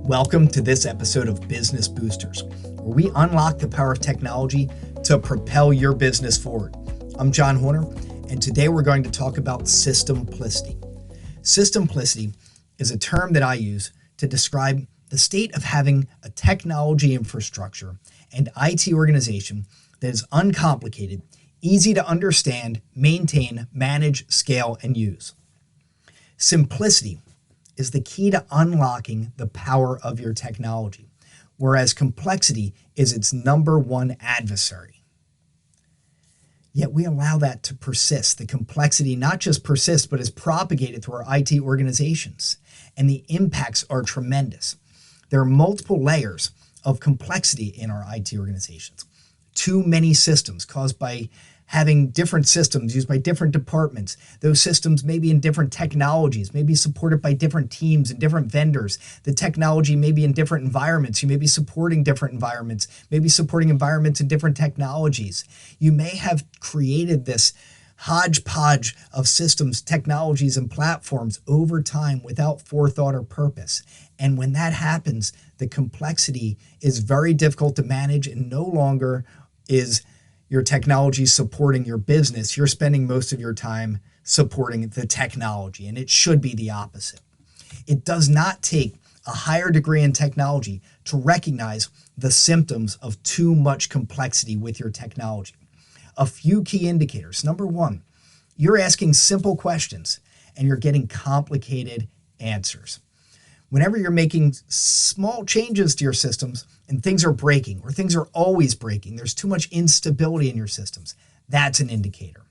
Welcome to this episode of Business Boosters, where we unlock the power of technology to propel your business forward. I'm John Horner, and today we're going to talk about Systemplicity. Systemplicity is a term that I use to describe the state of having a technology infrastructure and IT organization that is uncomplicated, easy to understand, maintain, manage, scale, and use. Simplicity is the key to unlocking the power of your technology, whereas complexity is its number one adversary. Yet we allow that to persist. The complexity not just persists, but is propagated through our IT organizations, and the impacts are tremendous. There are multiple layers of complexity in our IT organizations. Too many systems caused by having different systems used by different departments. Those systems may be in different technologies, may be supported by different teams and different vendors. The technology may be in different environments. You may be supporting different environments, maybe supporting environments in different technologies. You may have created this hodgepodge of systems, technologies, and platforms over time without forethought or purpose. And when that happens, the complexity is very difficult to manage, and no longer is your technology supporting your business. You're spending most of your time supporting the technology, and it should be the opposite. It does not take a higher degree in technology to recognize the symptoms of too much complexity with your technology. A few key indicators. Number one, you're asking simple questions and you're getting complicated answers. Whenever you're making small changes to your systems and things are breaking or things are always breaking, there's too much instability in your systems, that's an indicator.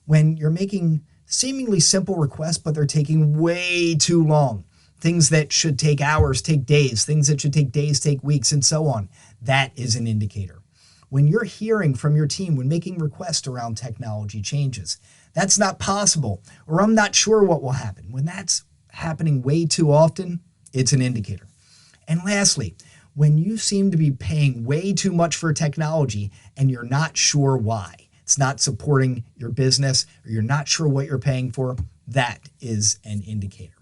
When you're making seemingly simple requests, but they're taking way too long, things that should take hours take days, things that should take days take weeks, and so on, that is an indicator. When you're hearing from your team when making requests around technology changes, that's not possible, or I'm not sure what will happen. When that's happening way too often, it's an indicator. And lastly, when you seem to be paying way too much for technology and you're not sure why, it's not supporting your business, or you're not sure what you're paying for, that is an indicator.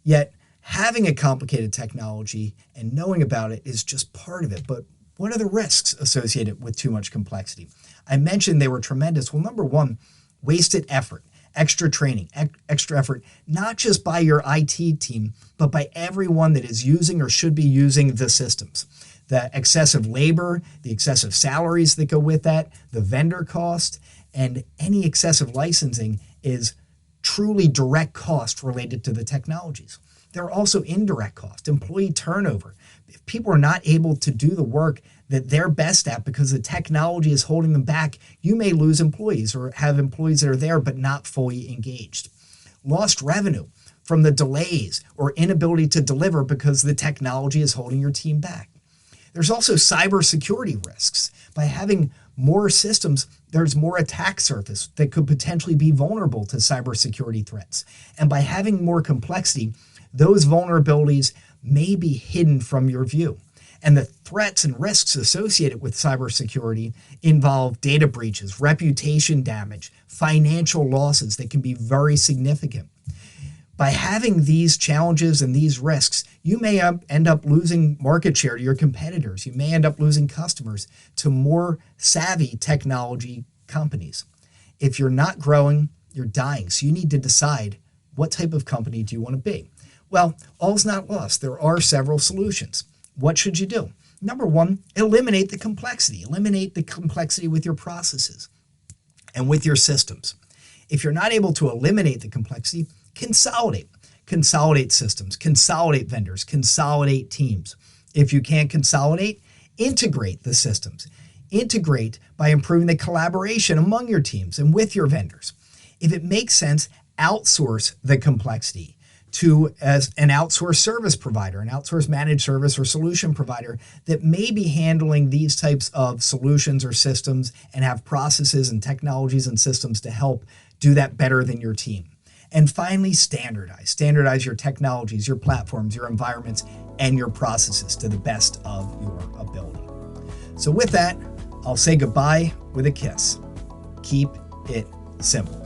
Yet, having a complicated technology and knowing about it is just part of it. But what are the risks associated with too much complexity? I mentioned they were tremendous. Well, number one, wasted effort. Extra training, extra effort, not just by your IT team, but by everyone that is using or should be using the systems. The excessive labor, the excessive salaries that go with that, the vendor cost, and any excessive licensing is truly direct cost related to the technologies. There are also indirect costs, employee turnover. If people are not able to do the work that they're best at because the technology is holding them back, you may lose employees or have employees that are there but not fully engaged. Lost revenue from the delays or inability to deliver because the technology is holding your team back. There's also cybersecurity risks. By having more systems, there's more attack surface that could potentially be vulnerable to cybersecurity threats. And by having more complexity, those vulnerabilities may be hidden from your view. And the threats and risks associated with cybersecurity involve data breaches, reputation damage, financial losses that can be very significant. By having these challenges and these risks, you may end up losing market share to your competitors. You may end up losing customers to more savvy technology companies. If you're not growing, you're dying. So you need to decide, what type of company do you want to be? Well, all's not lost. There are several solutions. What should you do? Number one, eliminate the complexity. Eliminate the complexity with your processes and with your systems. If you're not able to eliminate the complexity, consolidate. Consolidate systems, consolidate vendors, consolidate teams. If you can't consolidate, integrate the systems. Integrate by improving the collaboration among your teams and with your vendors. If it makes sense, outsource the complexity to as an outsourced service provider, an outsourced managed service or solution provider that may be handling these types of solutions or systems and have processes and technologies and systems to help do that better than your team. And finally, standardize. Standardize your technologies, your platforms, your environments, and your processes to the best of your ability. So with that, I'll say goodbye with a kiss. Keep it simple.